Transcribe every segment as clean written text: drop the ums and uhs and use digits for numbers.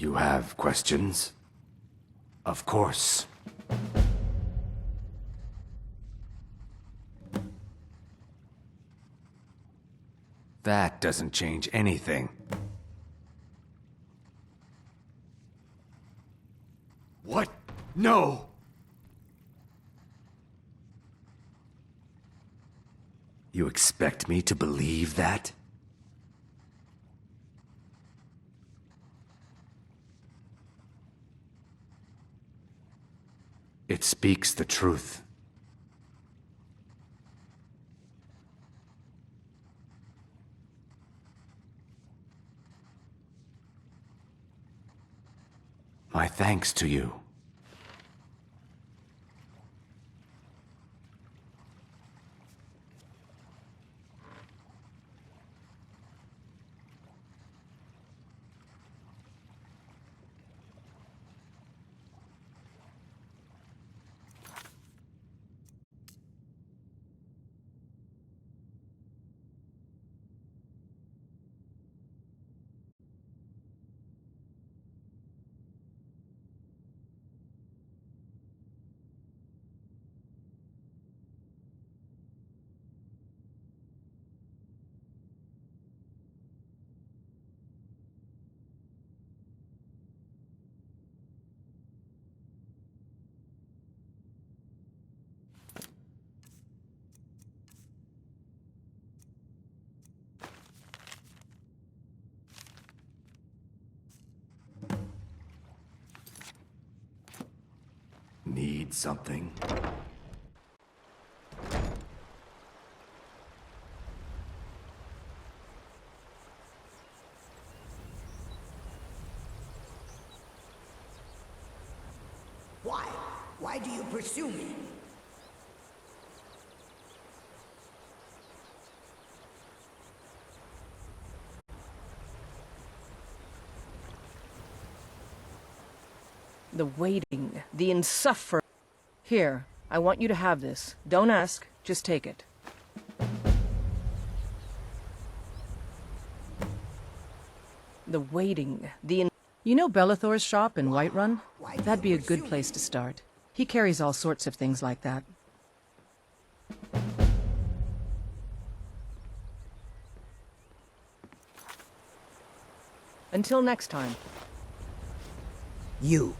You have questions? Of course. That doesn't change anything. What? No! You expect me to believe that? It speaks the truth. My thanks to you. Need something? Why? Why do you pursue me? The waiting, the insuffer. Here, I want you to have this. Don't ask, just take it. The waiting, the You know Bellathor's shop in Whiterun? That'd be a good place to start. He carries all sorts of things like that. Until next time. You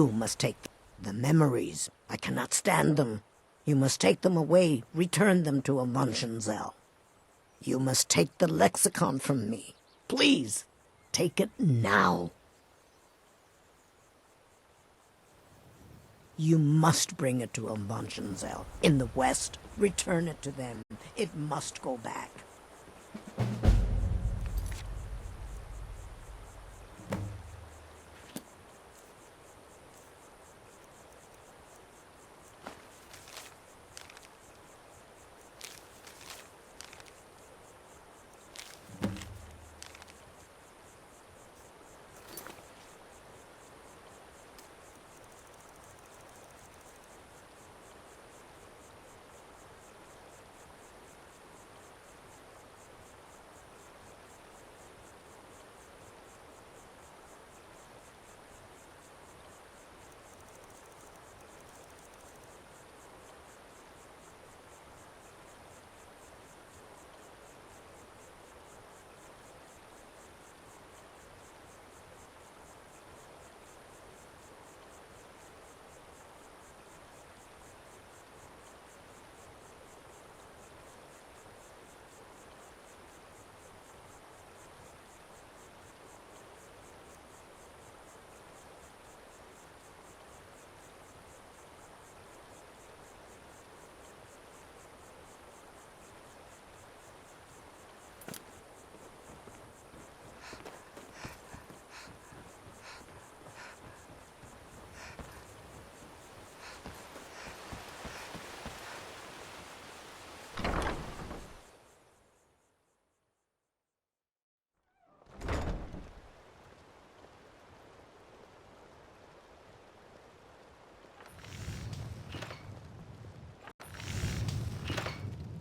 must take the memories. I cannot stand them. You must take them away, return them to Amunshenzell. You must take the lexicon from me. Please, take it now. You must bring it to Amunshenzell. In the west, return it to them. It must go back.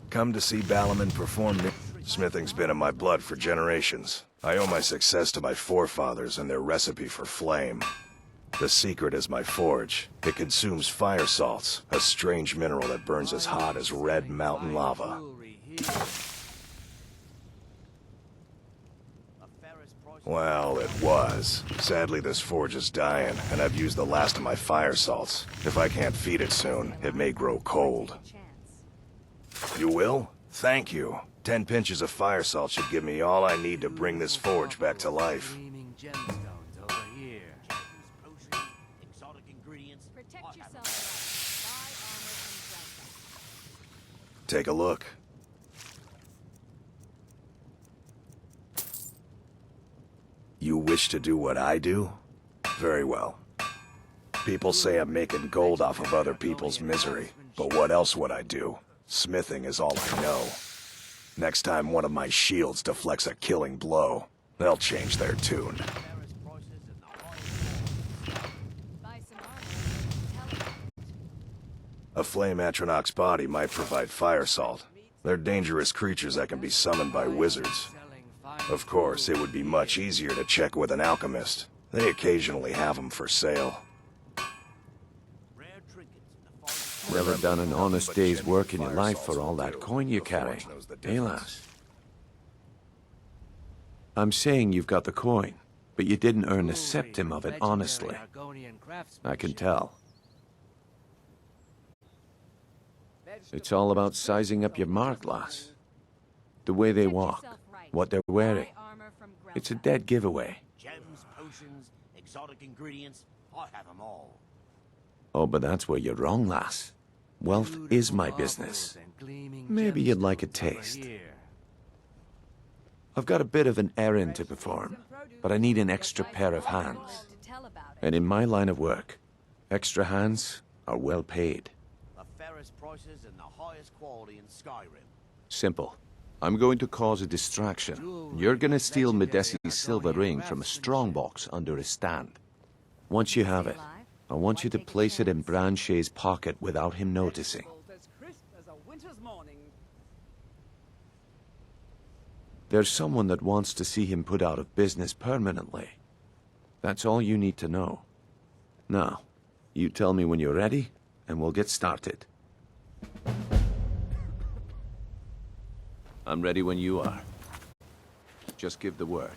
Come to see Balaman perform Smithing's been in my blood for generations. I owe my success to my forefathers and their recipe for flame. The secret is my forge. It consumes fire salts, a strange mineral that burns as hot as red mountain lava. Well, it was. Sadly, this forge is dying, and I've used the last of my fire salts. If I can't feed it soon, it may grow cold. You will? Thank you. 10 pinches of fire salt should give me all I need to bring this forge back to life. Take a look. You wish to do what I do? Very well. People say I'm making gold off of other people's misery, but what else would I do? Smithing is all I know. Next time one of my shields deflects a killing blow, they'll change their tune. A flame Atronach's body might provide fire salt. They're dangerous creatures that can be summoned by wizards. Of course, it would be much easier to check with an alchemist. They occasionally have them for sale. Never done an honest day's work in your life for all that coin you carry, eh, lass? I'm saying you've got the coin, but you didn't earn a septim of it honestly. I can tell. It's all about sizing up your mark, lass. The way they walk, what they're wearing. It's a dead giveaway. Gems, potions, exotic ingredients, I have them all. Oh, but that's where you're wrong, lass. Wealth is my business. Maybe you'd like a taste. I've got a bit of an errand to perform, but I need an extra pair of hands. And in my line of work, extra hands are well paid. The fairest prices and the highest quality in Skyrim. Simple. I'm going to cause a distraction. You're gonna steal Medesi's silver ring from a strongbox under a stand. Once you have it, I want you to place it in Branche's pocket without him noticing. There's someone that wants to see him put out of business permanently. That's all you need to know. Now, you tell me when you're ready, and we'll get started. I'm ready when you are. Just give the word.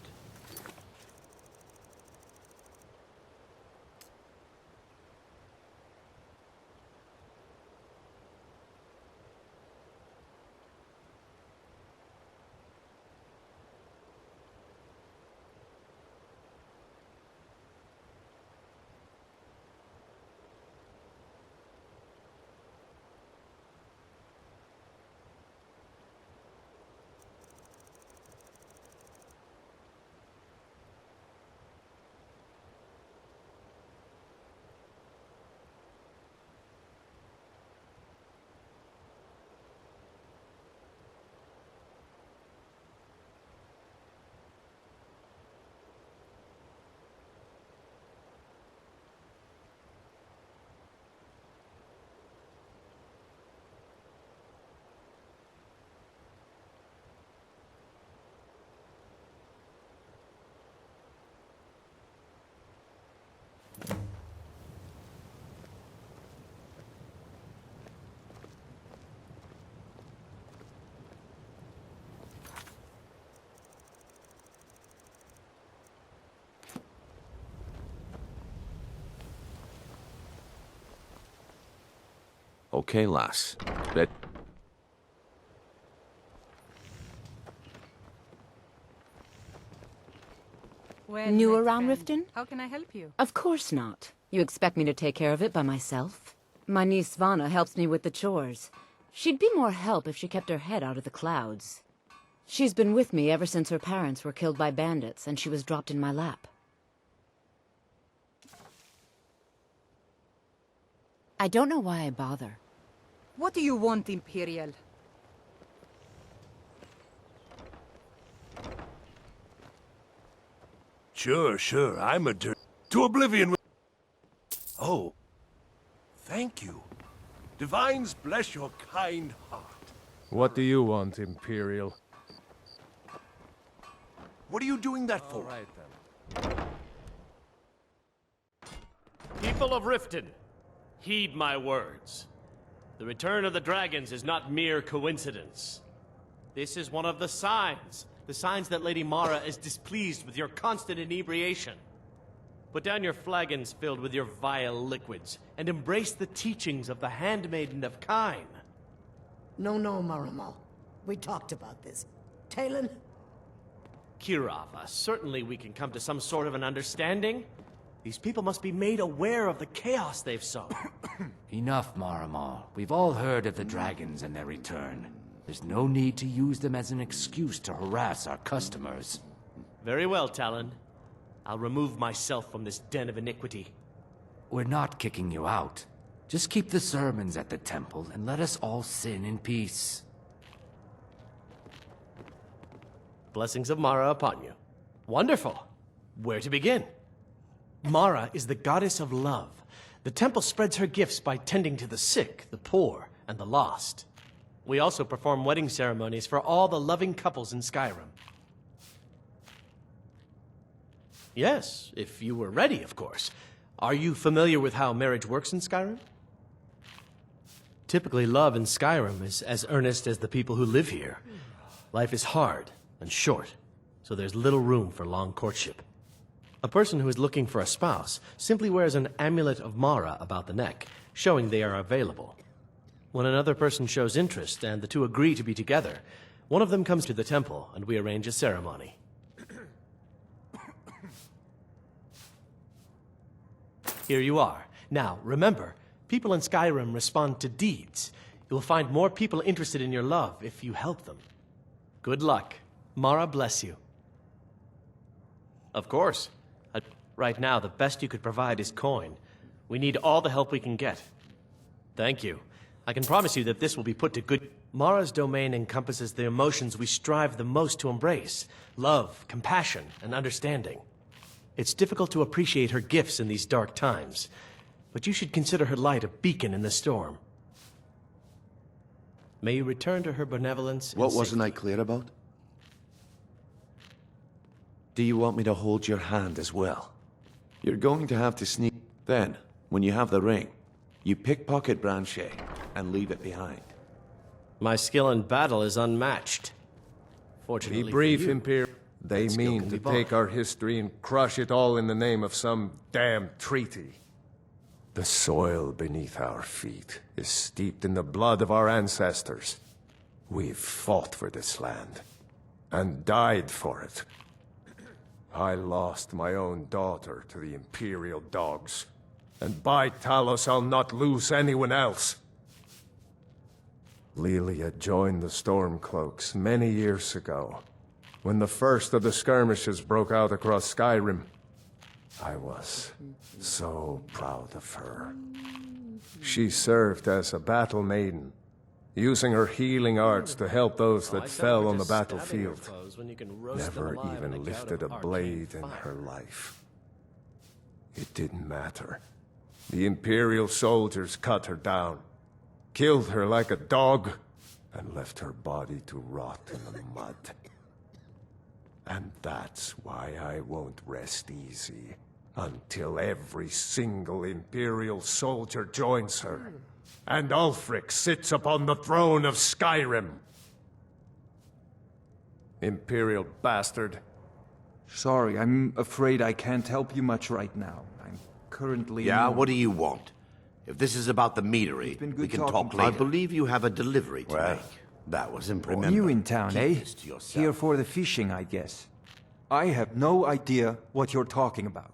Okay, lass. New around Riften? How can I help you? Of course not. You expect me to take care of it by myself? My niece Svana helps me with the chores. She'd be more help if she kept her head out of the clouds. She's been with me ever since her parents were killed by bandits and she was dropped in my lap. I don't know why I bother. What do you want, Imperial? Sure, I'm a to oblivion with... Oh, thank you. Divines bless your kind heart. What do you want, Imperial? What are you doing that for? People of Riften, heed my words. The return of the dragons is not mere coincidence. This is one of the signs that Lady Mara is displeased with your constant inebriation. Put down your flagons filled with your vile liquids, and embrace the teachings of the Handmaiden of Kyne. No, Maramal. We talked about this. Talon? Kirava, certainly we can come to some sort of an understanding. These people must be made aware of the chaos they've sown. Enough, Maramal. We've all heard of the dragons and their return. There's no need to use them as an excuse to harass our customers. Very well, Talon. I'll remove myself from this den of iniquity. We're not kicking you out. Just keep the sermons at the temple and let us all sin in peace. Blessings of Mara upon you. Wonderful. Where to begin? Mara is the goddess of love. The temple spreads her gifts by tending to the sick, the poor, and the lost. We also perform wedding ceremonies for all the loving couples in Skyrim. Yes, if you were ready, of course. Are you familiar with how marriage works in Skyrim? Typically, love in Skyrim is as earnest as the people who live here. Life is hard and short, so there's little room for long courtship. A person who is looking for a spouse simply wears an amulet of Mara about the neck, showing they are available. When another person shows interest and the two agree to be together, one of them comes to the temple and we arrange a ceremony. Here you are. Now, remember, people in Skyrim respond to deeds. You'll find more people interested in your love if you help them. Good luck. Mara bless you. Of course. Right now, the best you could provide is coin. We need all the help we can get. Thank you. I can promise you that this will be put to good... Mara's domain encompasses the emotions we strive the most to embrace. Love, compassion, and understanding. It's difficult to appreciate her gifts in these dark times, but you should consider her light a beacon in the storm. May you return to her benevolence. What wasn't I clear about? Do you want me to hold your hand as well? You're going to have to sneak. Then, when you have the ring, you pickpocket Branchet and leave it behind. My skill in battle is unmatched. Fortunately Be brief, for you, Imperial. They that skill mean can to be bought. take our history and crush it all in the name of some damn treaty. The soil beneath our feet is steeped in the blood of our ancestors. We've fought for this land and died for it. I lost my own daughter to the Imperial dogs, and by Talos I'll not lose anyone else. Lilia joined the Stormcloaks many years ago, when the first of the skirmishes broke out across Skyrim. I was so proud of her. She served as a battle maiden, using her healing arts to help those that fell on the battlefield. Never even lifted a blade in her life. It didn't matter. The Imperial soldiers cut her down, killed her like a dog, and left her body to rot in the mud. And that's why I won't rest easy until every single Imperial soldier joins her, and Ulfric sits upon the throne of Skyrim. Imperial bastard. Sorry, I'm afraid I can't help you much right now. I'm currently... Yeah, what do you want? If this is about the meadery, been good we can talking talk to later. you. I believe you have a delivery to make. That was important. New in town, Keep eh? this to yourself. Here for the fishing, I guess. I have no idea what you're talking about.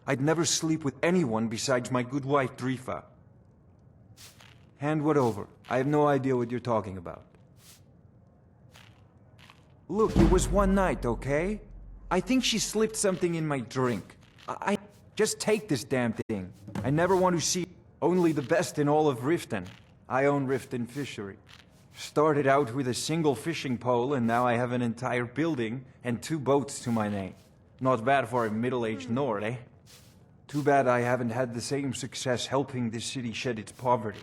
I'd never sleep with anyone besides my good wife, Drifa. Hand what over. I have no idea what you're talking about. Look, it was one night, okay? I think she slipped something in my drink. I just take this damn thing. I never want to see only the best in all of Riften. I own Riften Fishery. Started out with a single fishing pole, and now I have an entire building and 2 boats to my name. Not bad for a middle-aged Nord, eh? Too bad I haven't had the same success helping this city shed its poverty.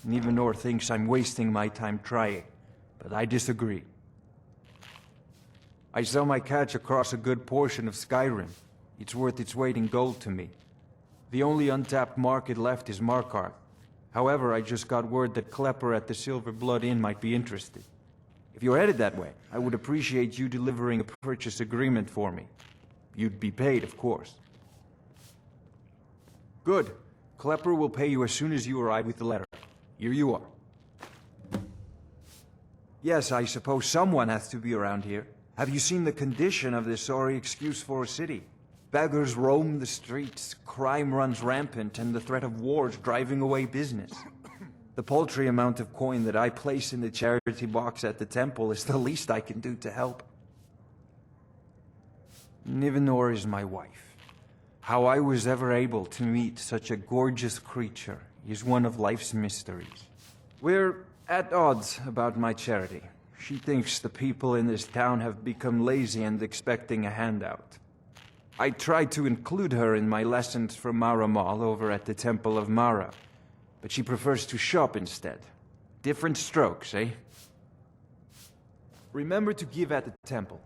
And even Nord thinks I'm wasting my time trying. But I disagree. I sell my catch across a good portion of Skyrim. It's worth its weight in gold to me. The only untapped market left is Markarth. However, I just got word that Klepper at the Silver Blood Inn might be interested. If you're headed that way, I would appreciate you delivering a purchase agreement for me. You'd be paid, of course. Good. Klepper will pay you as soon as you arrive with the letter. Here you are. Yes, I suppose someone has to be around here. Have you seen the condition of this sorry excuse for a city? Beggars roam the streets, crime runs rampant, and the threat of war is driving away business. The paltry amount of coin that I place in the charity box at the temple is the least I can do to help. Nivenor is my wife. How I was ever able to meet such a gorgeous creature is one of life's mysteries. We're at odds about my charity. She thinks the people in this town have become lazy and expecting a handout. I tried to include her in my lessons from Mara Mall over at the Temple of Mara, but she prefers to shop instead. Different strokes, eh? Remember to give at the temple.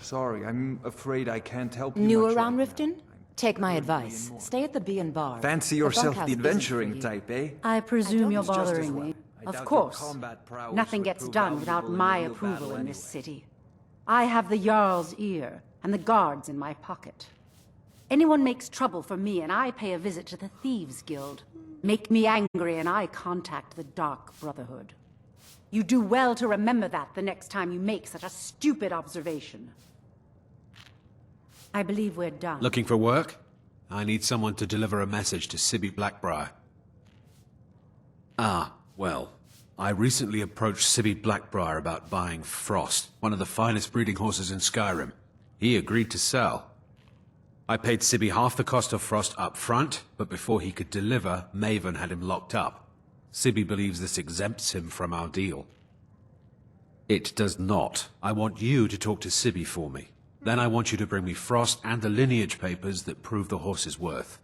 Sorry, I'm afraid I can't help you New much around right now. Riften? Take my advice. Stay at the Bee and Bar. Fancy yourself the adventuring type, eh? I presume you're Just as bothering well. me. I doubt Of your course. combat prowess Nothing would gets prove done without valuable my in a real approval battle in this anyway. city. I have the Jarl's ear and the guards in my pocket. Anyone makes trouble for me and I pay a visit to the Thieves Guild. Make me angry and I contact the Dark Brotherhood. You do well to remember that the next time you make such a stupid observation. I believe we're done. Looking for work? I need someone to deliver a message to Sibby Blackbriar. Ah, well, I recently approached Sibby Blackbriar about buying Frost, one of the finest breeding horses in Skyrim. He agreed to sell. I paid Sibby half the cost of Frost up front, but before he could deliver, Maven had him locked up. Sibby believes this exempts him from our deal. It does not. I want you to talk to Sibby for me. Then I want you to bring me Frost and the lineage papers that prove the horse's worth.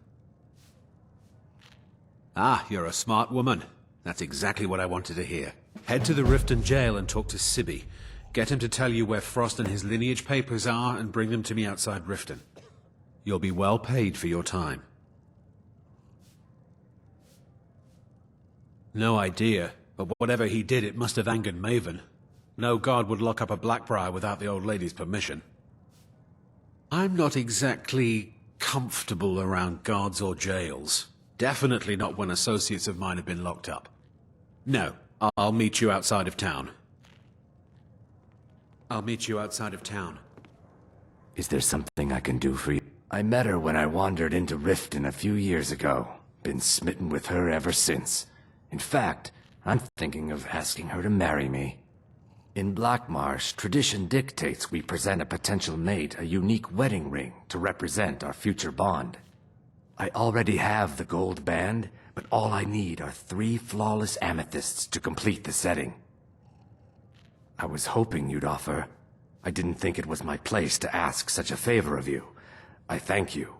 Ah, you're a smart woman. That's exactly what I wanted to hear. Head to the Riften jail and talk to Sibby. Get him to tell you where Frost and his lineage papers are and bring them to me outside Riften. You'll be well paid for your time. No idea, but whatever he did, it must have angered Maven. No guard would lock up a Blackbriar without the old lady's permission. I'm not exactly comfortable around guards or jails. Definitely not when associates of mine have been locked up. No, I'll meet you outside of town. I'll meet you outside of town. Is there something I can do for you? I met her when I wandered into Riften a few years ago. Been smitten with her ever since. In fact, I'm thinking of asking her to marry me. In Blackmarsh, tradition dictates we present a potential mate a unique wedding ring to represent our future bond. I already have the gold band, but all I need are 3 flawless amethysts to complete the setting. I was hoping you'd offer. I didn't think it was my place to ask such a favor of you. I thank you.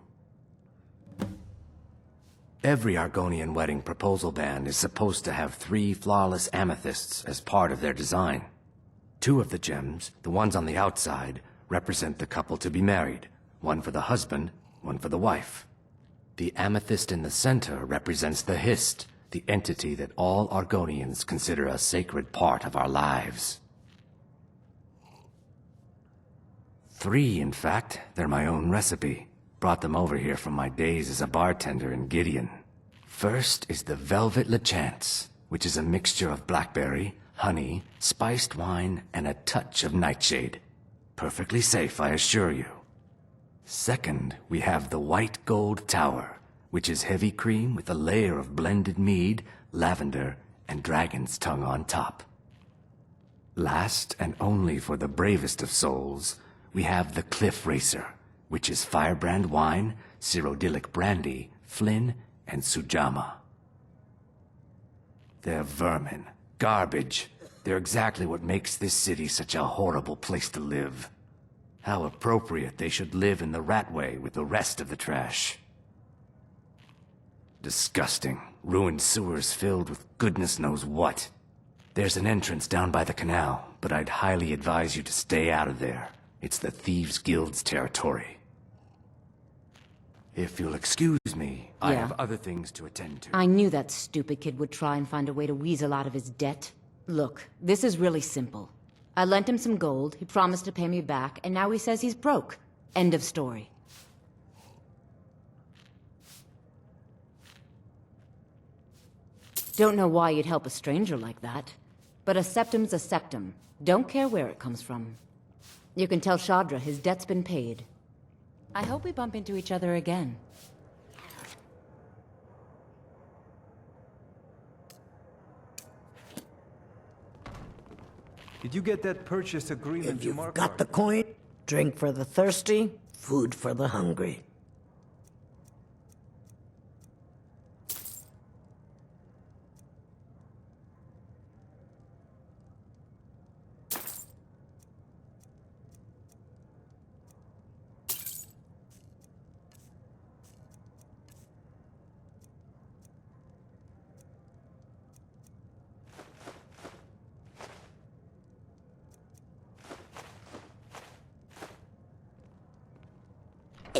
Every Argonian wedding proposal band is supposed to have 3 flawless amethysts as part of their design. 2 of the gems, the ones on the outside, represent the couple to be married. One for the husband, one for the wife. The amethyst in the center represents the Hist, the entity that all Argonians consider a sacred part of our lives. 3, in fact. They're my own recipe. Brought them over here from my days as a bartender in Gideon. First is the Velvet Lechance, which is a mixture of blackberry, honey, spiced wine, and a touch of nightshade. Perfectly safe, I assure you. Second, we have the White Gold Tower, which is heavy cream with a layer of blended mead, lavender, and dragon's tongue on top. Last, and only for the bravest of souls, we have the Cliff Racer, which is firebrand wine, Cyrodiilic brandy, Flynn, and Sujamma. They're vermin. Garbage. They're exactly what makes this city such a horrible place to live. How appropriate they should live in the Ratway with the rest of the trash. Disgusting. Ruined sewers filled with goodness knows what. There's an entrance down by the canal. but I'd highly advise you to stay out of there. It's the Thieves Guild's territory. If you'll excuse me, I Yeah. have other things to attend to. I knew that stupid kid would try and find a way to weasel out of his debt. Look, this is really simple. I lent him some gold, he promised to pay me back, and now he says he's broke. End of story. Don't know why you'd help a stranger like that. But a septum's a septum. Don't care where it comes from. You can tell Shadra his debt's been paid. I hope we bump into each other again. Did you get that purchase agreement If you've Mark got the coin, drink for the thirsty, food for the hungry.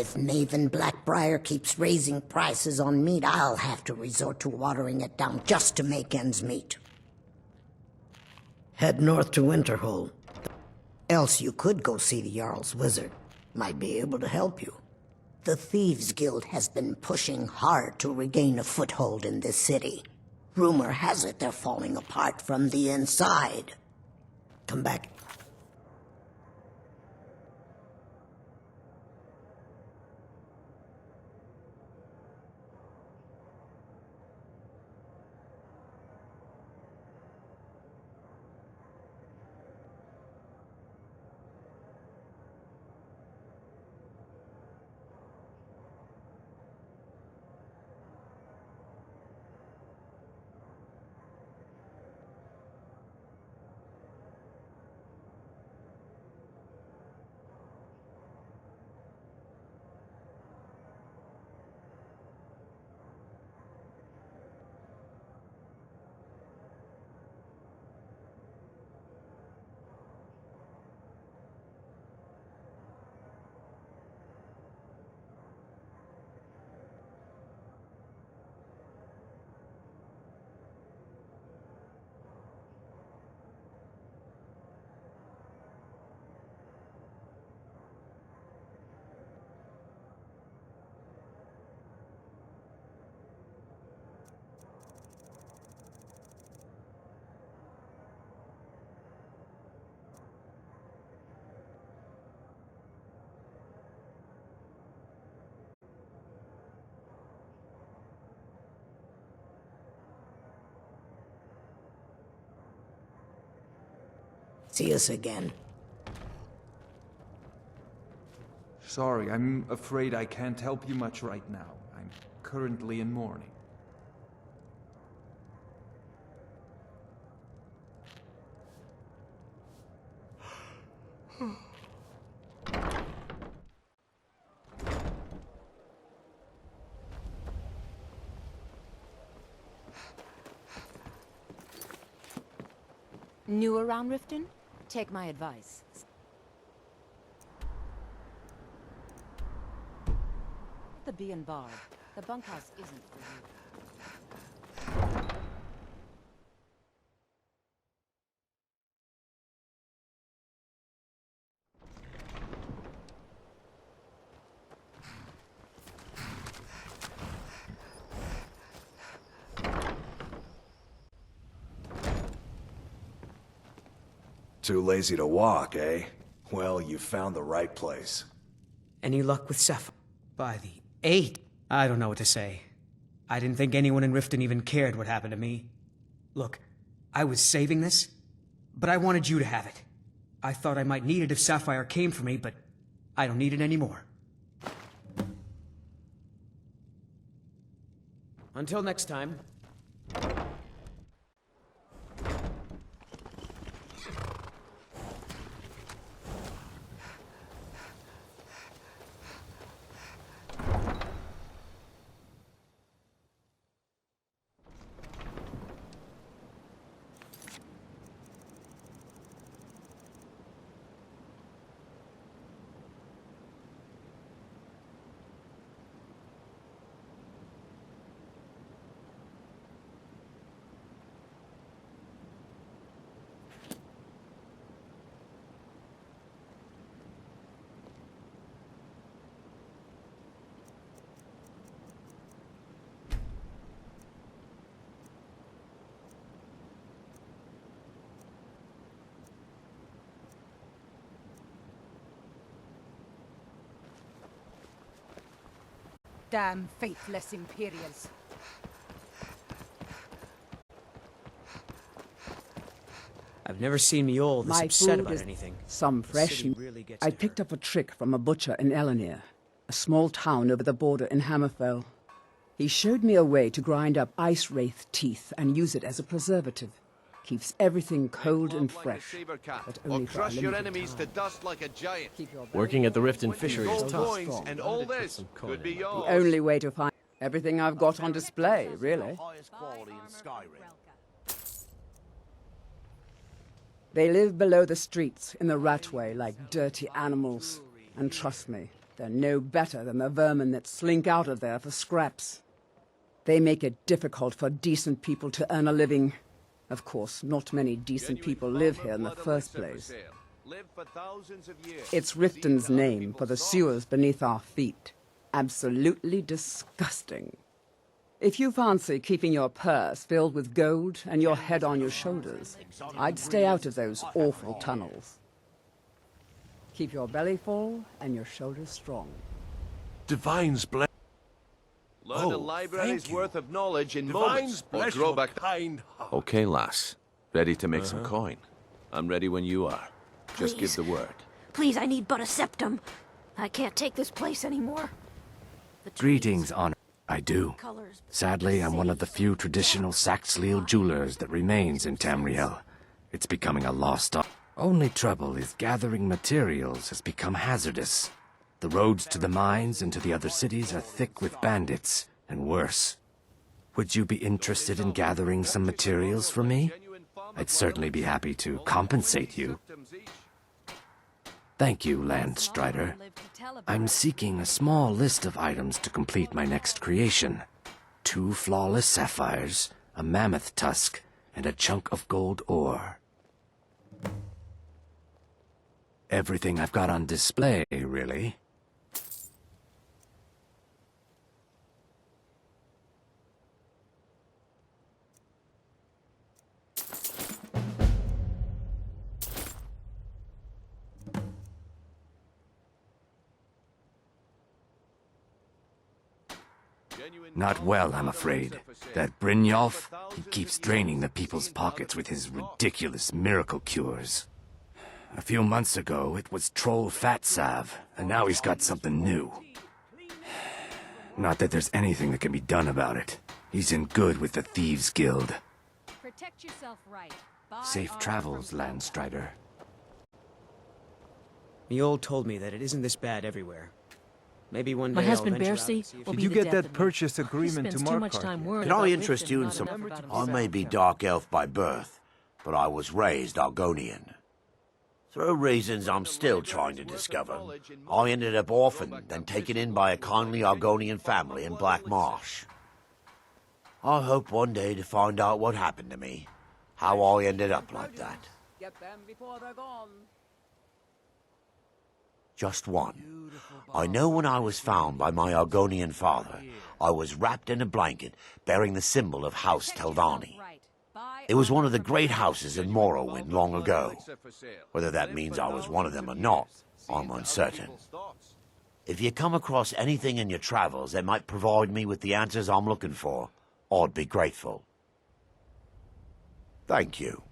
If Nathan Blackbriar keeps raising prices on meat, I'll have to resort to watering it down just to make ends meet. Head north to Winterhold. Else you could go see the Jarl's wizard. Might be able to help you. The Thieves Guild has been pushing hard to regain a foothold in this city. Rumor has it they're falling apart from the inside. Come back. See us again. Sorry, I'm afraid I can't help you much right now. I'm currently in mourning. New around Riften? Take my advice. The Bee and Bar. The bunkhouse isn't for you. Too lazy to walk, eh? Well, you found the right place. Any luck with Sapphire? By the 8. I don't know what to say. I didn't think anyone in Riften even cared what happened to me. Look, I was saving this, but I wanted you to have it. I thought I might need it if Sapphire came for me, but I don't need it anymore. Until next time. Damn faithless Imperials. I've never seen me all this My upset food about is anything. some The fresh city meat. really gets I to picked her. up a trick from a butcher in Elenir, a small town over the border in Hammerfell. He showed me a way to grind up ice wraith teeth and use it as a preservative. Keeps everything cold and fresh, but only for a limited time. dust like a giant. Keep your Working at the Rift and belly Fishery full is and tough. strong. and all this could be The yours. only way to find everything I've got on display, really. Highest quality in Skyrim. They live below the streets in the ratway like dirty animals. And trust me, they're no better than the vermin that slink out of there for scraps. They make it difficult for decent people to earn a living. Of course, not many decent people live here in the first place. It's Riften's name for the sewers beneath our feet. Absolutely disgusting. If you fancy keeping your purse filled with gold and your head on your shoulders, I'd stay out of those awful tunnels. Keep your belly full and your shoulders strong. Divine's bless. Learn a Oh, library's thank you. worth of knowledge in Divine's moments, or bless grow your back. kind heart. Okay, lass. Ready to make some coin. I'm ready when you are. Just give Please. the word. Please, I need but a septum. I can't take this place anymore. The trees, Greetings, Honor. I do. colors, Sadly, I'm one of the few traditional Saxleal jewelers that remains in Tamriel. It's becoming a lost art. Only trouble is gathering materials has become hazardous. The roads to the mines and to the other cities are thick with bandits, and worse. Would you be interested in gathering some materials for me? I'd certainly be happy to compensate you. Thank you, Landstrider. I'm seeking a small list of items to complete my next creation. 2 flawless sapphires, a mammoth tusk, and a chunk of gold ore. Everything I've got on display, really. Not well, I'm afraid. That Brynjolf, he keeps draining the people's pockets with his ridiculous miracle cures. A few months ago, it was Troll Fat Salve, and now he's got something new. Not that there's anything that can be done about it. He's in good with the Thieves Guild. Protect yourself right. Safe travels, Landstrider. Mjol told me that it isn't this bad everywhere. Maybe one day My I'll husband venture out Bercy and see if will you be Did you the get death that of me. purchase He agreement to spends too much Markarth time yet? worrying Can I about interest Riften you in and some... not enough about I himself. may be Dark Elf by birth, but I was raised Argonian. Through reasons I'm still trying to discover, I ended up orphaned, then taken in by a kindly Argonian family in Black Marsh. I hope one day to find out what happened to me, how I ended up like that. Get them before they're gone. Just one. I know when I was found by my Argonian father, I was wrapped in a blanket bearing the symbol of House Telvanni. It was one of the great houses in Morrowind long ago. Whether that means I was one of them or not, I'm uncertain. If you come across anything in your travels that might provide me with the answers I'm looking for, I'd be grateful. Thank you.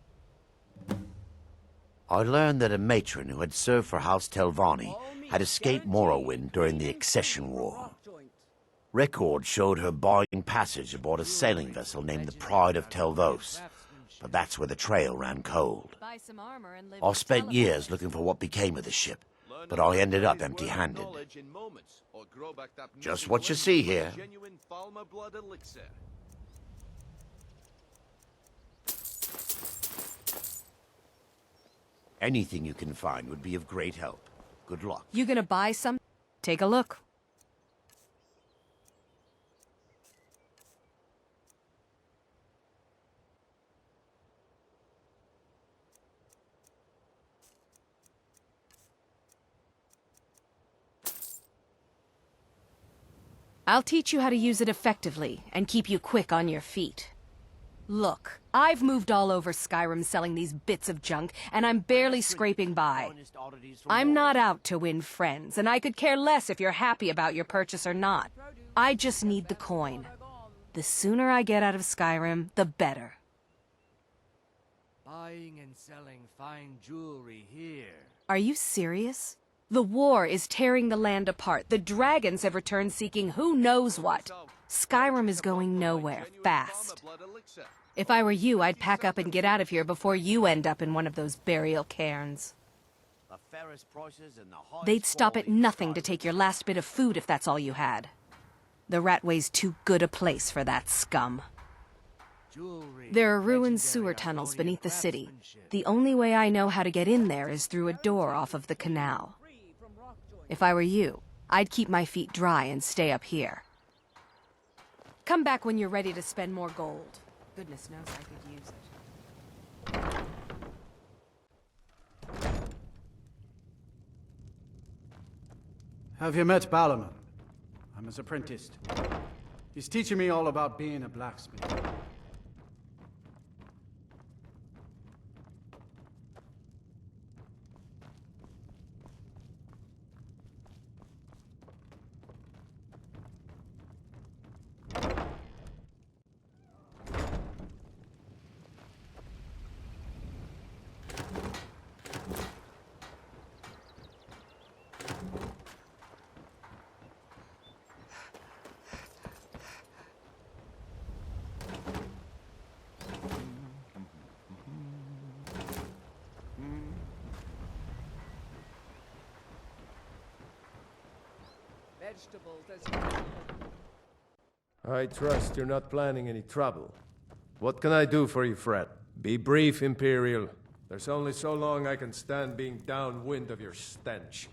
I learned that a matron who had served for House Telvanni had escaped Morrowind during the Accession War. Records showed her buying passage aboard a sailing vessel named the Pride of Telvos, but that's where the trail ran cold. I spent years looking for what became of the ship, but I ended up empty-handed. Just what you see here. Anything you can find would be of great help. Good luck. You gonna buy some? Take a look. I'll teach you how to use it effectively and keep you quick on your feet. Look, I've moved all over Skyrim selling these bits of junk, and I'm barely scraping by. I'm not out to win friends, and I could care less if you're happy about your purchase or not. I just need the coin. The sooner I get out of Skyrim, the better. Buying and selling fine jewelry here. Are you serious? The war is tearing the land apart. The dragons have returned seeking who knows what. Skyrim is going nowhere, fast. If I were you, I'd pack up and get out of here before you end up in one of those burial cairns. They'd stop at nothing to take your last bit of food if that's all you had. The Ratway's too good a place for that scum. There are ruined sewer tunnels beneath the city. The only way I know how to get in there is through a door off of the canal. If I were you, I'd keep my feet dry and stay up here. Come back when you're ready to spend more gold. Goodness knows I could use it. Have you met Balaman? I'm his apprentice. He's teaching me all about being a blacksmith. I trust you're not planning any trouble. What can I do for you, Fred? Be brief, Imperial. There's only so long I can stand being downwind of your stench.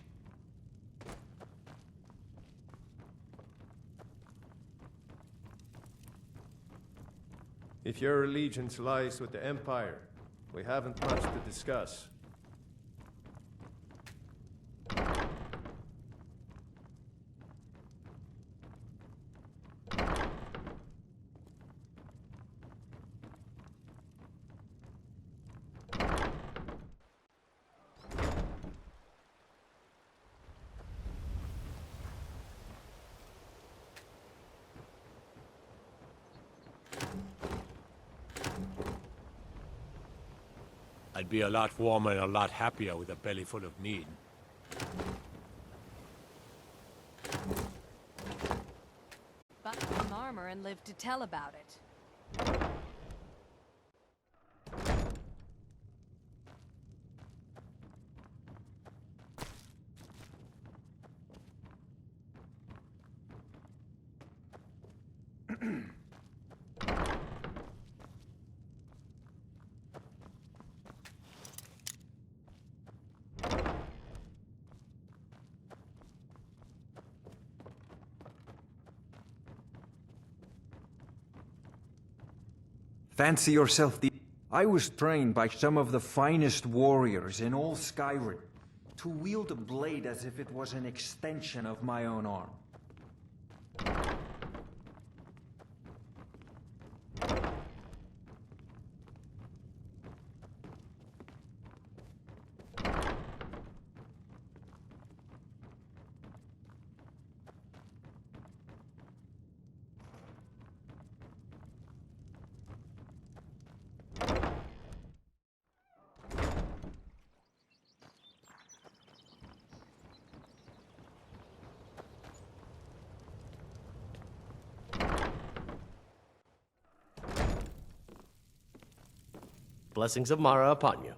If your allegiance lies with the Empire, we haven't much to discuss. I'd be a lot warmer and a lot happier with a belly full of mead. Buck some armor and live to tell about it. Fancy yourself the... I was trained by some of the finest warriors in all Skyrim to wield a blade as if it was an extension of my own arm. Blessings of Mara upon you.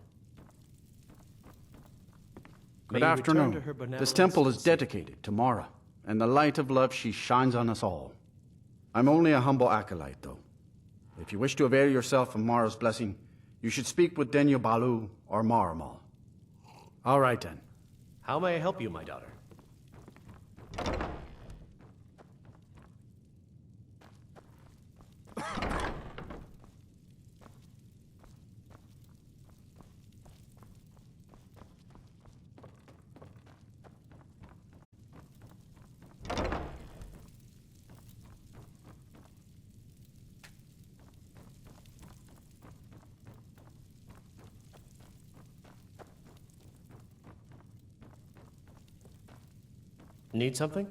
Good afternoon. This temple is dedicated to Mara, and the light of love she shines on us all. I'm only a humble acolyte, though. If you wish to avail yourself of Mara's blessing, you should speak with Denya Balu or Maramal. All right, then. How may I help you, my daughter? Need something?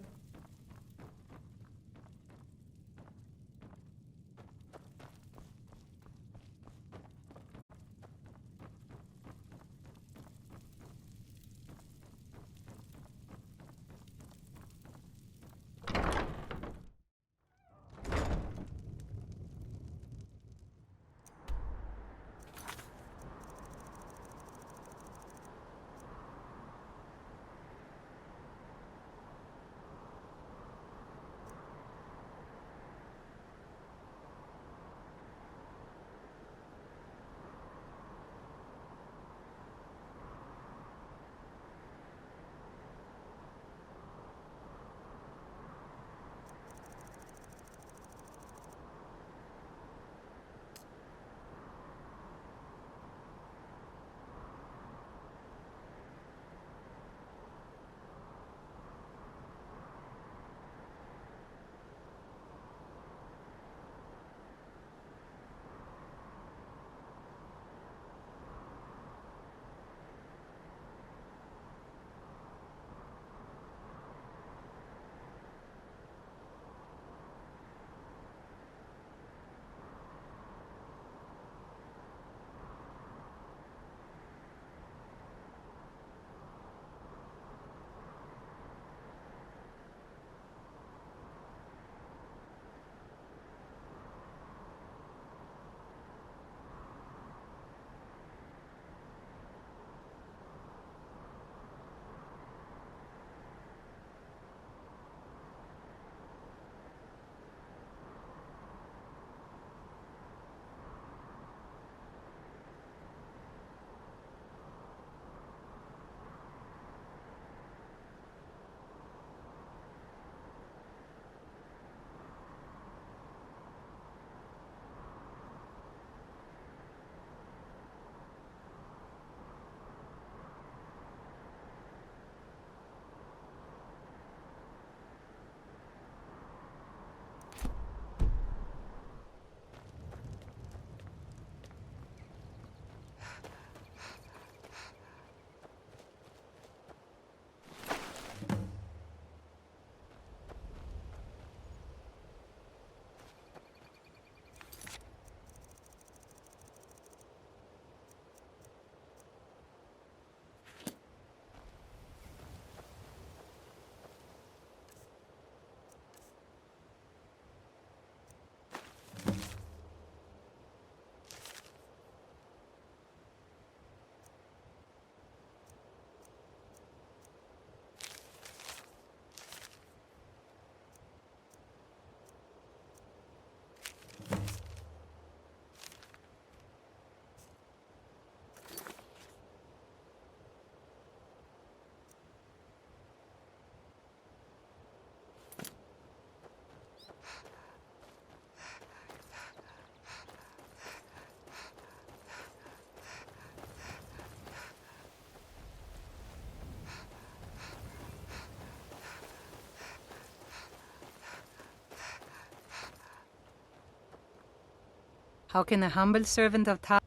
How can a humble servant of Talos...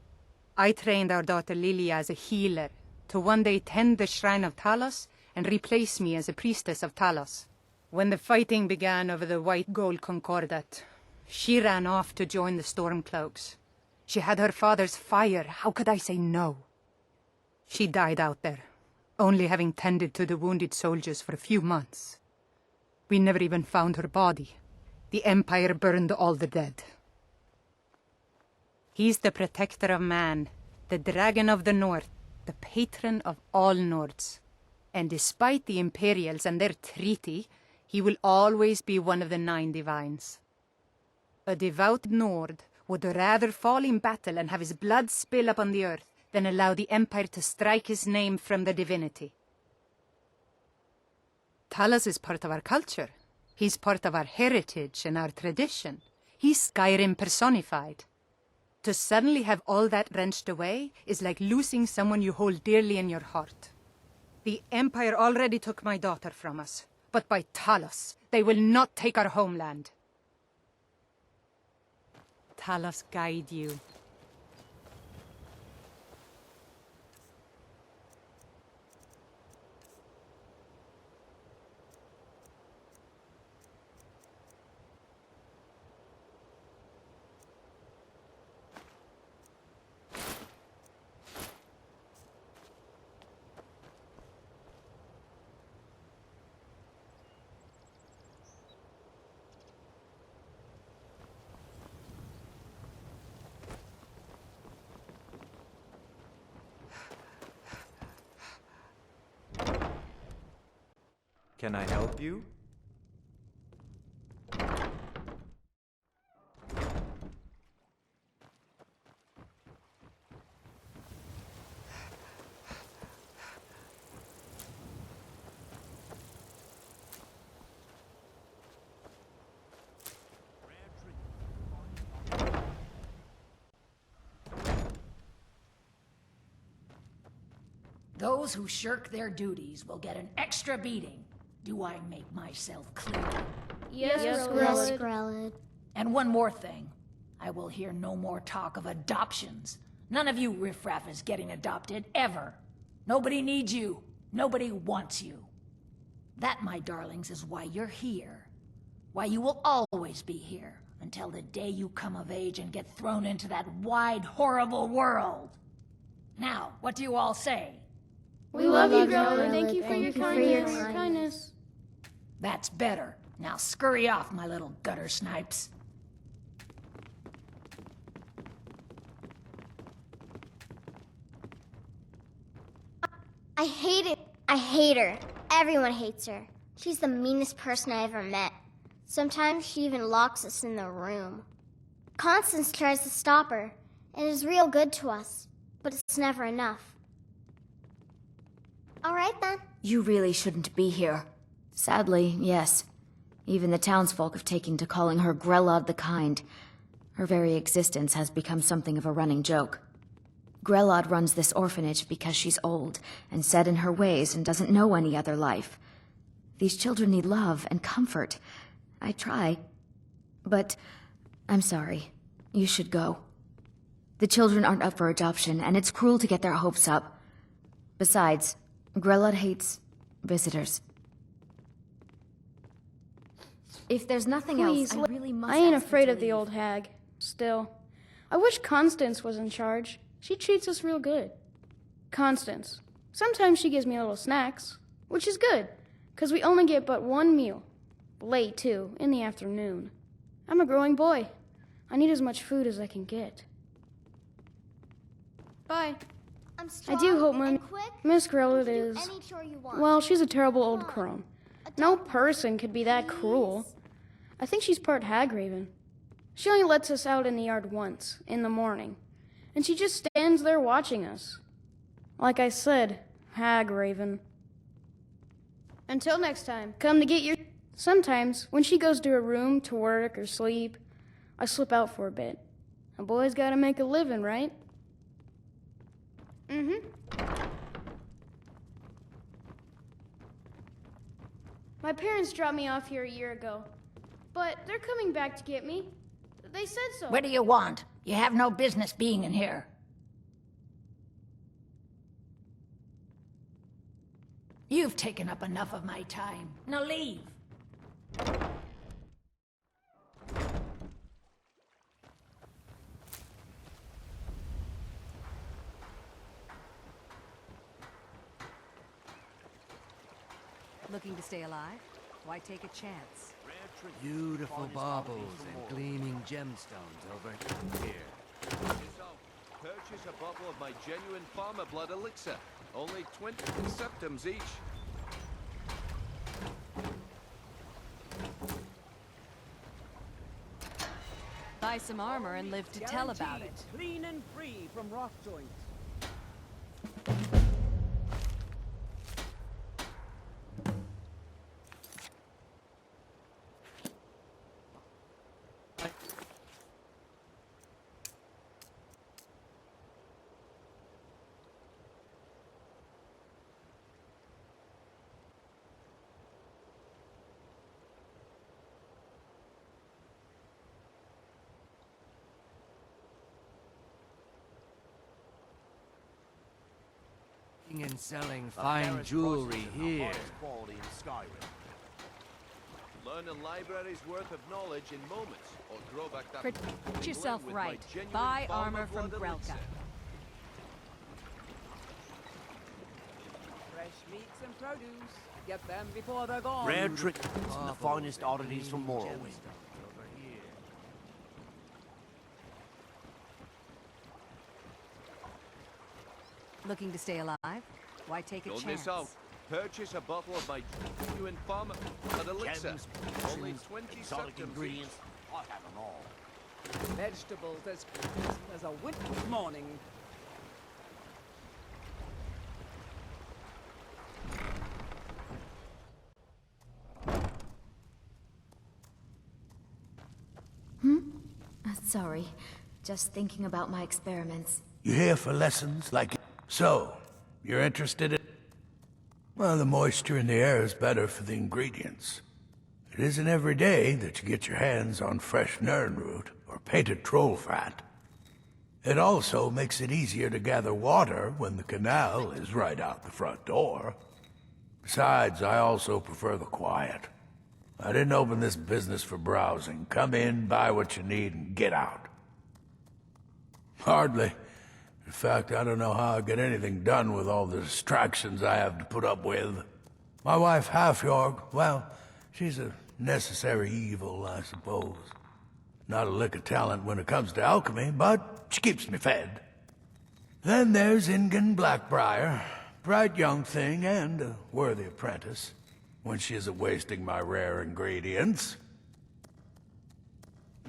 I trained our daughter Lilia as a healer, to one day tend the shrine of Talos and replace me as a priestess of Talos. When the fighting began over the white gold concordat, she ran off to join the Stormcloaks. She had her father's fire, how could I say no? She died out there, only having tended to the wounded soldiers for a few months. We never even found her body. The Empire burned all the dead. He's the protector of man, the dragon of the North, the patron of all Nords. And despite the Imperials and their treaty, he will always be one of the 9 divines. A devout Nord would rather fall in battle and have his blood spill upon the earth than allow the Empire to strike his name from the divinity. Talos is part of our culture. He's part of our heritage and our tradition. He's Skyrim personified. To suddenly have all that wrenched away is like losing someone you hold dearly in your heart. The Empire already took my daughter from us, but by Talos, they will not take our homeland. Talos guide you. Can I help you? Those who shirk their duties will get an extra beating. Do I make myself clear? Yes, Grellid. And one more thing. I will hear no more talk of adoptions. None of you riffraff is getting adopted, ever. Nobody needs you. Nobody wants you. That, my darlings, is why you're here. Why you will always be here, until the day you come of age and get thrown into that wide, horrible world. Now, what do you all say? We love you, Grellid. Thank you for your kindness. That's better. Now scurry off, my little gutter snipes. I hate it. I hate her. Everyone hates her. She's the meanest person I ever met. Sometimes she even locks us in the room. Constance tries to stop her, and is real good to us, but it's never enough. All right, then. You really shouldn't be here. Sadly, yes. Even the townsfolk have taken to calling her Grellod the Kind. Her very existence has become something of a running joke. Grellod runs this orphanage because she's old and set in her ways and doesn't know any other life. These children need love and comfort. I try. But I'm sorry. You should go. The children aren't up for adoption, and it's cruel to get their hopes up. Besides, Grellod hates visitors. If there's nothing else, I really must. I ain't ask you afraid to of the leave. old hag. Still, I wish Constance was in charge. She treats us real good. Constance. Sometimes she gives me little snacks, which is good, because we only get but one meal. Late, too, in the afternoon. I'm a growing boy. I need as much food as I can get. Bye. I do hope Miss Grellid is... Well, she's a terrible old crone. No person could be that cruel. I think she's part Hagraven. She only lets us out in the yard once, in the morning. And she just stands there watching us. Like I said, Hagraven. Until next time, come to get your... Sometimes, when she goes to her room to work or sleep, I slip out for a bit. A boy's gotta make a living, right? Mm-hmm. My parents dropped me off here a year ago, but they're coming back to get me. They said so. What do you want? You have no business being in here. You've taken up enough of my time. Now leave. Looking to stay alive? Why take a chance? Beautiful baubles and gleaming gemstones over here. Purchase a bottle of my genuine farmer blood elixir. Only 20 septums each. Buy some armor and live to tell about it. Clean and free from rock joints. And selling fine jewelry here. Quality in Skyrim. Learn a library's worth of knowledge in moments, or grow back that. Protect yourself right. Buy armor from Grelka. Fresh meats and produce. Get them before they're gone. Rare trinkets and the finest oddities from Morrowind. Over here. Looking to stay alive? Why take a Don't chance? miss out. Purchase a bottle of my genuine farmer blood elixir. Only 20 Exotic septums ingredients. I have them all. Vegetables as a winter's morning. Sorry. Just thinking about my experiments. You here for lessons like... So, you're interested in... Well, the moisture in the air is better for the ingredients. It isn't every day that you get your hands on fresh nernroot or painted troll fat. It also makes it easier to gather water when the canal is right out the front door. Besides, I also prefer the quiet. I didn't open this business for browsing. Come in, buy what you need, and get out. Hardly. In fact, I don't know how I get anything done with all the distractions I have to put up with. My wife, Halfjorg, well, she's a necessary evil, I suppose. Not a lick of talent when it comes to alchemy, but she keeps me fed. Then there's Ingen Blackbriar, bright young thing and a worthy apprentice, when she isn't wasting my rare ingredients.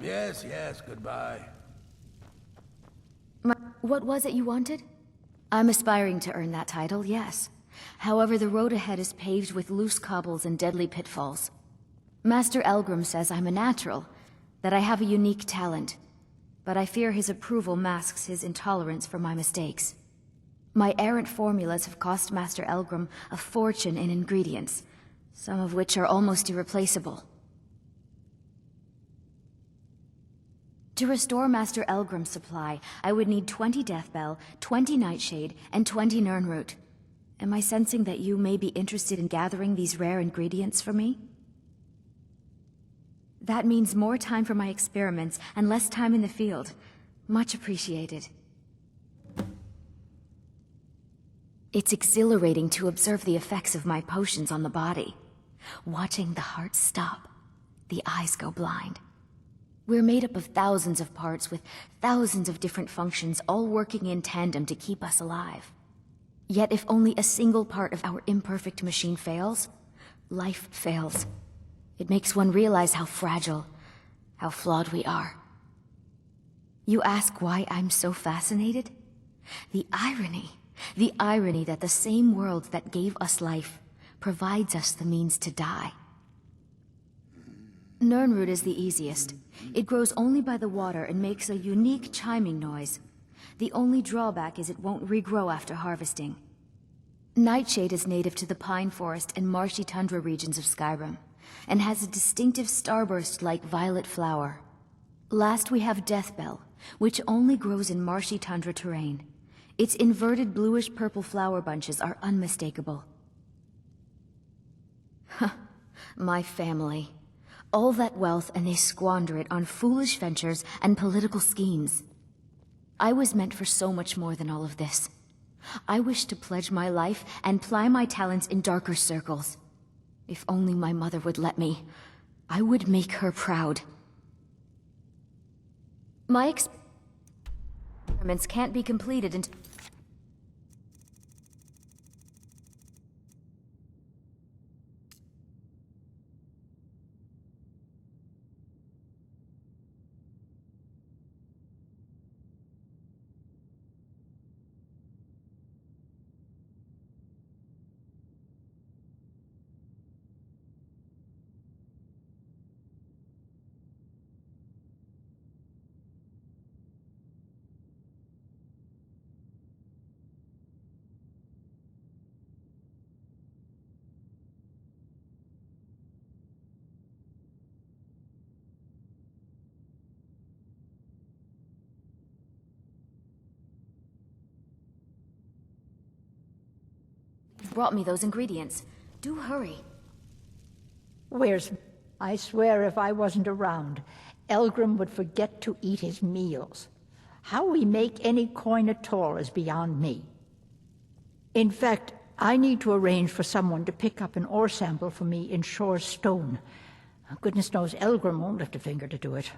Yes, goodbye. What was it you wanted? I'm aspiring to earn that title, yes. However, the road ahead is paved with loose cobbles and deadly pitfalls. Master Elgrim says I'm a natural, that I have a unique talent, but I fear his approval masks his intolerance for my mistakes. My errant formulas have cost Master Elgrim a fortune in ingredients, some of which are almost irreplaceable. To restore Master Elgrim's supply, I would need 20 Deathbell, 20 Nightshade, and 20 Nernroot. Am I sensing that you may be interested in gathering these rare ingredients for me? That means more time for my experiments and less time in the field. Much appreciated. It's exhilarating to observe the effects of my potions on the body. Watching the heart stop, the eyes go blind. We're made up of thousands of parts with thousands of different functions, all working in tandem to keep us alive. Yet if only a single part of our imperfect machine fails, life fails. It makes one realize how fragile, how flawed we are. You ask why I'm so fascinated? The irony that the same world that gave us life provides us the means to die. Nernroot is the easiest. It grows only by the water and makes a unique chiming noise. The only drawback is it won't regrow after harvesting. Nightshade is native to the pine forest and marshy tundra regions of Skyrim, and has a distinctive starburst-like violet flower. Last we have Deathbell, which only grows in marshy tundra terrain. Its inverted bluish-purple flower bunches are unmistakable. My family. All that wealth, and they squander it on foolish ventures and political schemes. I was meant for so much more than all of this. I wish to pledge my life and ply my talents in darker circles. If only my mother would let me, I would make her proud. My experiments can't be completed until... brought me those ingredients. Do hurry. Where's... I swear if I wasn't around, Elgrim would forget to eat his meals. How we make any coin at all is beyond me. In fact, I need to arrange for someone to pick up an ore sample for me in Shore's stone. Goodness knows Elgrim won't lift a finger to do it.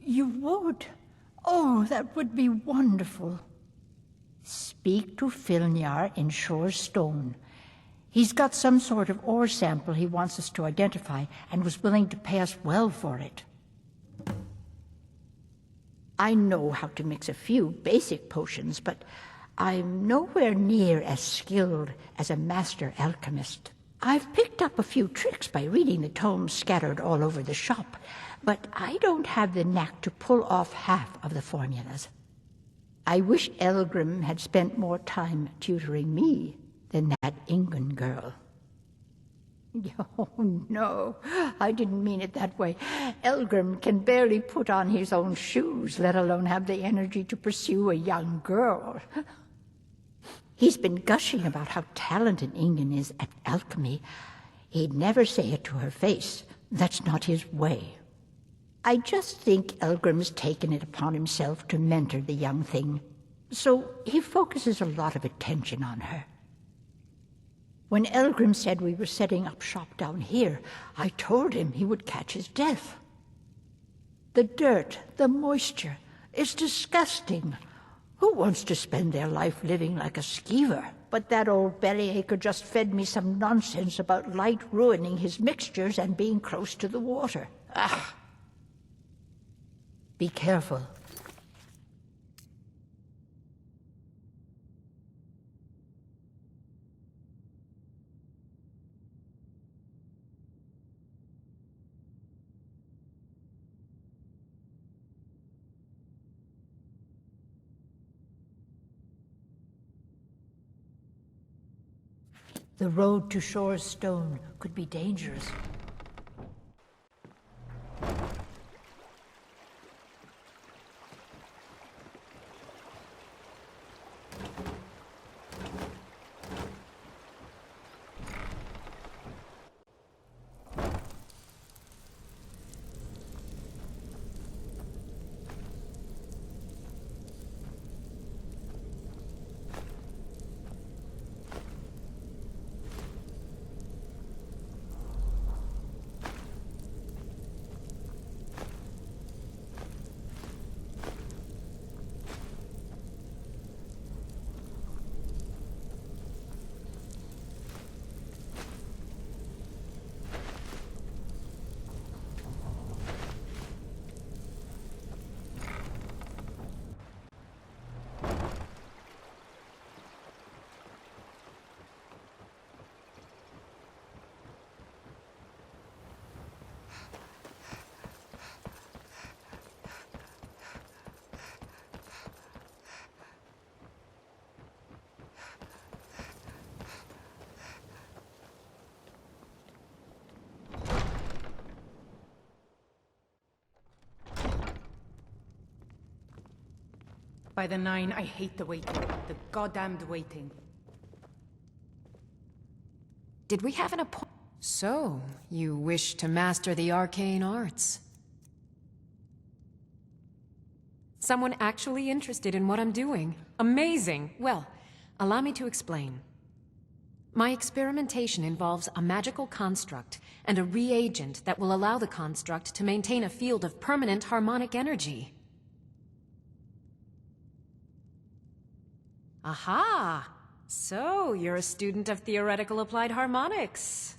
You would? Oh, that would be wonderful. Speak to Filnyar in Shore's stone. He's got some sort of ore sample he wants us to identify and was willing to pay us well for it. I know how to mix a few basic potions, but I'm nowhere near as skilled as a master alchemist. I've picked up a few tricks by reading the tomes scattered all over the shop, but I don't have the knack to pull off half of the formulas. I wish Elgrim had spent more time tutoring me than that Ingun girl. Oh, no, I didn't mean it that way. Elgrim can barely put on his own shoes, let alone have the energy to pursue a young girl. He's been gushing about how talented Ingun is at alchemy. He'd never say it to her face. That's not his way. I just think Elgrim's taken it upon himself to mentor the young thing, so he focuses a lot of attention on her. When Elgrim said we were setting up shop down here, I told him he would catch his death. The dirt, the moisture, is disgusting. Who wants to spend their life living like a skeever? But that old bellyacre just fed me some nonsense about light ruining his mixtures and being close to the water. Ah! Be careful. The road to Shore's stone could be dangerous. By the 9, I hate the waiting. The goddamned waiting. Did we have an appointment? So, you wish to master the arcane arts? Someone actually interested in what I'm doing. Amazing! Well, allow me to explain. My experimentation involves a magical construct and a reagent that will allow the construct to maintain a field of permanent harmonic energy. Aha! So, you're a student of theoretical applied harmonics.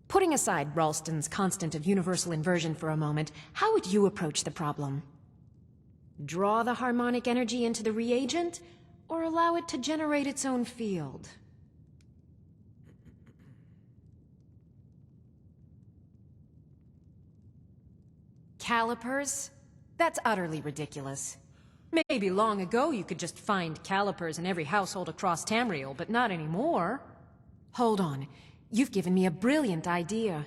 Putting aside Ralston's constant of universal inversion for a moment, how would you approach the problem? Draw the harmonic energy into the reagent, or allow it to generate its own field? Calipers? That's utterly ridiculous. Maybe long ago you could just find calipers in every household across Tamriel, but not anymore. Hold on. You've given me a brilliant idea.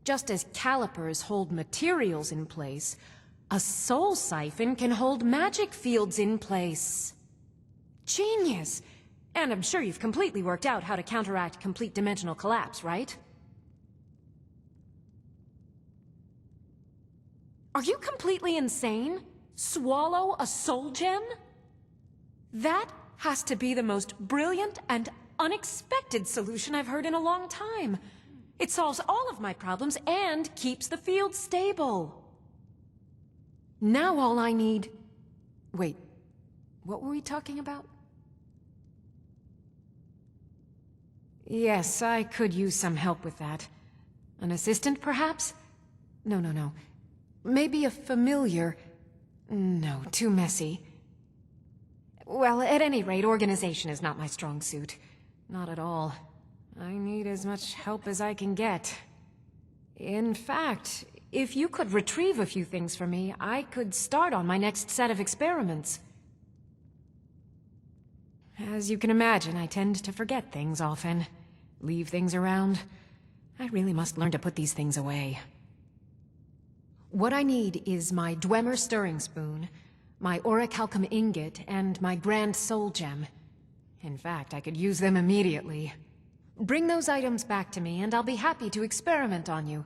Just as calipers hold materials in place, a soul siphon can hold magic fields in place. Genius! And I'm sure you've completely worked out how to counteract complete dimensional collapse, right? Are you completely insane? Swallow a soul gem? That has to be the most brilliant and unexpected solution I've heard in a long time. It solves all of my problems and keeps the field stable. Now all I need... Wait, what were we talking about? Yes, I could use some help with that. An assistant, perhaps? No. Maybe a familiar... No, too messy. Well, at any rate, organization is not my strong suit. Not at all. I need as much help as I can get. In fact, if you could retrieve a few things for me, I could start on my next set of experiments. As you can imagine, I tend to forget things often. Leave things around. I really must learn to put these things away. What I need is my Dwemer stirring spoon, my orichalcum ingot, and my grand soul gem. In fact, I could use them immediately. Bring those items back to me, and I'll be happy to experiment on you.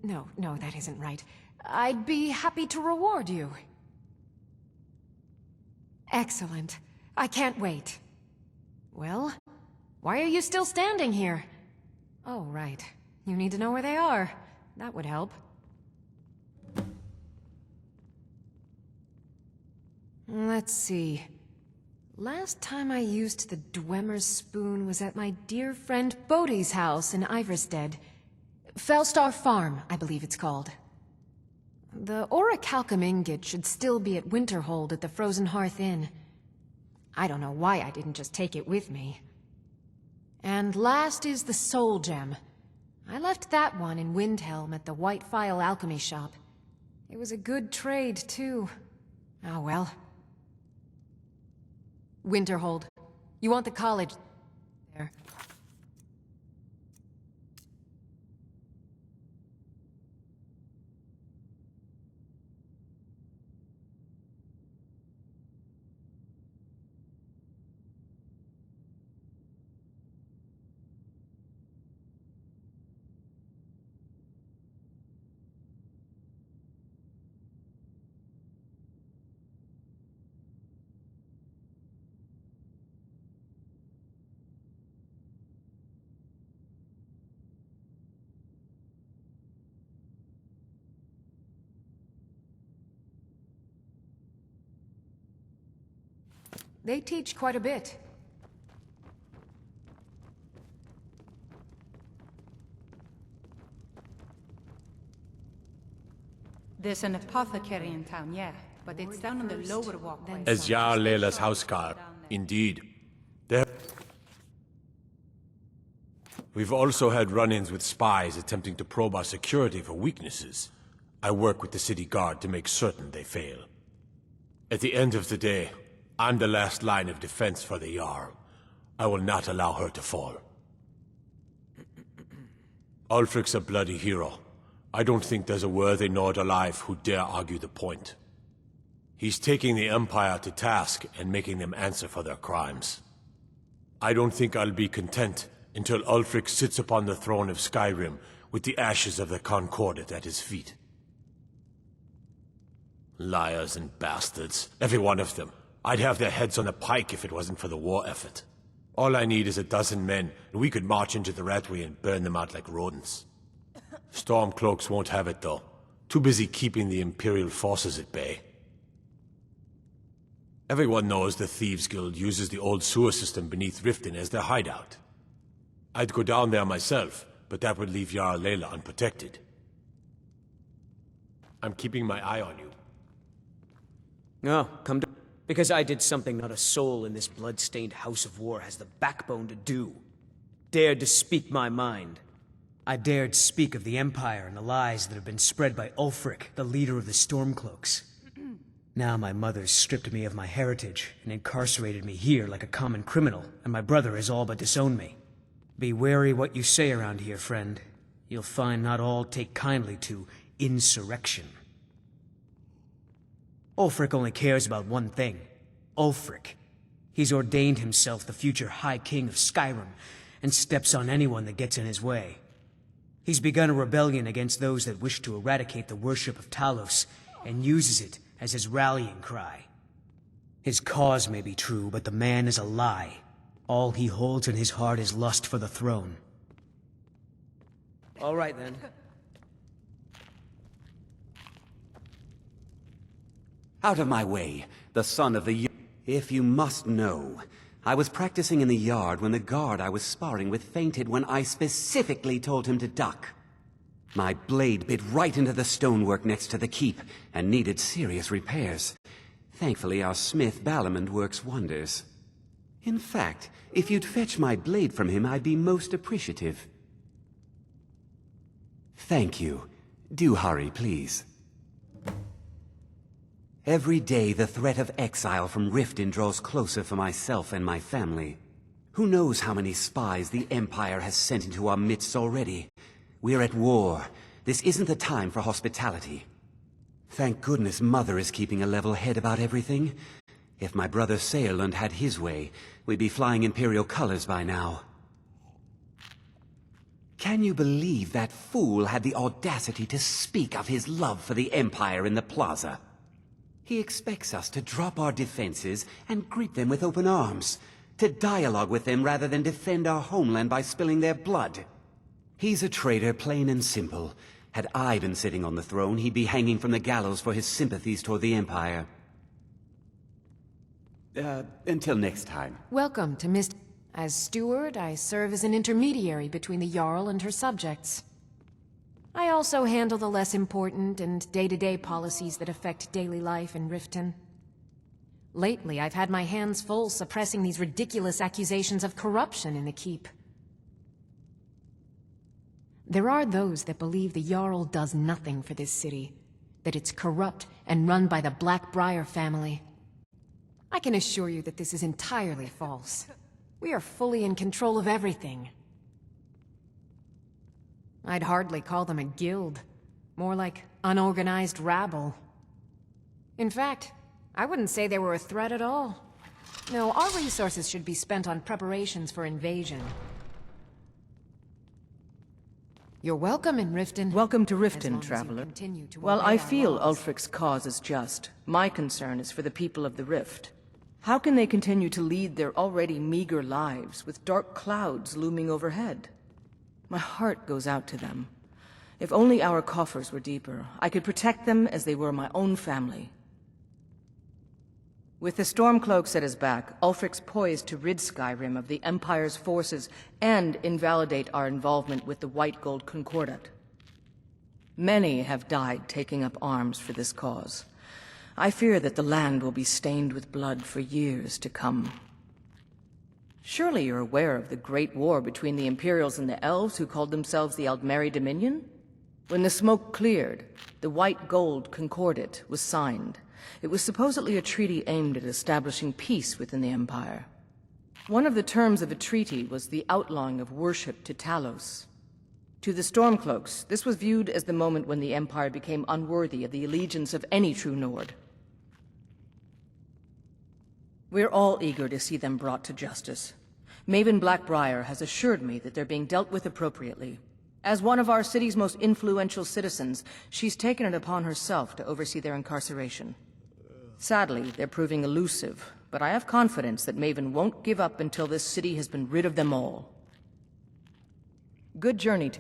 No, that isn't right. I'd be happy to reward you. Excellent. I can't wait. Well, why are you still standing here? Oh, right. You need to know where they are. That would help. Let's see. Last time I used the Dwemer spoon was at my dear friend Bodhi's house in Iverstead. Fellstar Farm, I believe it's called. The orichalcum ingot should still be at Winterhold at the Frozen Hearth Inn. I don't know why I didn't just take it with me. And last is the soul gem. I left that one in Windhelm at the White Phial Alchemy Shop. It was a good trade, too. Oh well. Winterhold. You want the college there. They teach quite a bit. There's an apothecary in town, yeah, but it's down on the lower walkway. As Jarl Leila's houseguard, indeed. There... We've also had run-ins with spies attempting to probe our security for weaknesses. I work with the city guard to make certain they fail. At the end of the day, I'm the last line of defense for the Jarl. I will not allow her to fall. Ulfric's a bloody hero. I don't think there's a worthy Nord alive who dare argue the point. He's taking the Empire to task and making them answer for their crimes. I don't think I'll be content until Ulfric sits upon the throne of Skyrim with the ashes of the Concordat at his feet. Liars and bastards, every one of them. I'd have their heads on a pike if it wasn't for the war effort. All I need is a dozen men, and we could march into the Ratway and burn them out like rodents. Stormcloaks won't have it, though. Too busy keeping the Imperial forces at bay. Everyone knows the Thieves Guild uses the old sewer system beneath Riften as their hideout. I'd go down there myself, but that would leave Jarl Layla unprotected. I'm keeping my eye on you. No, come to... Because I did something not a soul in this blood-stained house of war has the backbone to do. Dared to speak my mind. I dared speak of the Empire and the lies that have been spread by Ulfric, the leader of the Stormcloaks. Now my mother's stripped me of my heritage and incarcerated me here like a common criminal, and my brother has all but disowned me. Be wary what you say around here, friend. You'll find not all take kindly to insurrection. Ulfric only cares about one thing. Ulfric. He's ordained himself the future High King of Skyrim, and steps on anyone that gets in his way. He's begun a rebellion against those that wish to eradicate the worship of Talos, and uses it as his rallying cry. His cause may be true, but the man is a lie. All he holds in his heart is lust for the throne. All right, then. Out of my way, the son of the... If you must know, I was practicing in the yard when the guard I was sparring with fainted when I specifically told him to duck. My blade bit right into the stonework next to the keep and needed serious repairs. Thankfully, our smith Balamond works wonders. In fact, if you'd fetch my blade from him, I'd be most appreciative. Thank you. Do hurry, please. Every day, the threat of exile from Riften draws closer for myself and my family. Who knows how many spies the Empire has sent into our midst already? We're at war. This isn't the time for hospitality. Thank goodness Mother is keeping a level head about everything. If my brother Saerlund had his way, we'd be flying Imperial colors by now. Can you believe that fool had the audacity to speak of his love for the Empire in the plaza? He expects us to drop our defenses and greet them with open arms, to dialogue with them rather than defend our homeland by spilling their blood. He's a traitor, plain and simple. Had I been sitting on the throne, he'd be hanging from the gallows for his sympathies toward the Empire. Until next time. Welcome to Mist. As steward, I serve as an intermediary between the Jarl and her subjects. I also handle the less important and day-to-day policies that affect daily life in Riften. Lately, I've had my hands full suppressing these ridiculous accusations of corruption in the keep. There are those that believe the Jarl does nothing for this city, that it's corrupt and run by the Blackbriar family. I can assure you that this is entirely false. We are fully in control of everything. I'd hardly call them a guild. More like unorganized rabble. In fact, I wouldn't say they were a threat at all. No, our resources should be spent on preparations for invasion. You're welcome in Riften. Welcome to Riften, traveler. While I feel Ulfric's cause is just, my concern is for the people of the Rift. How can they continue to lead their already meager lives with dark clouds looming overhead? My heart goes out to them. If only our coffers were deeper, I could protect them as they were my own family. With the Stormcloaks at his back, Ulfric's poised to rid Skyrim of the Empire's forces and invalidate our involvement with the White Gold Concordat. Many have died taking up arms for this cause. I fear that the land will be stained with blood for years to come. Surely you're aware of the Great War between the Imperials and the Elves who called themselves the Aldmeri Dominion? When the smoke cleared, the White Gold Concordat was signed. It was supposedly a treaty aimed at establishing peace within the Empire. One of the terms of the treaty was the outlawing of worship to Talos. To the Stormcloaks, this was viewed as the moment when the Empire became unworthy of the allegiance of any true Nord. We're all eager to see them brought to justice. Maven Blackbriar has assured me that they're being dealt with appropriately. As one of our city's most influential citizens, she's taken it upon herself to oversee their incarceration. Sadly, they're proving elusive, but I have confidence that Maven won't give up until this city has been rid of them all. Good journey to...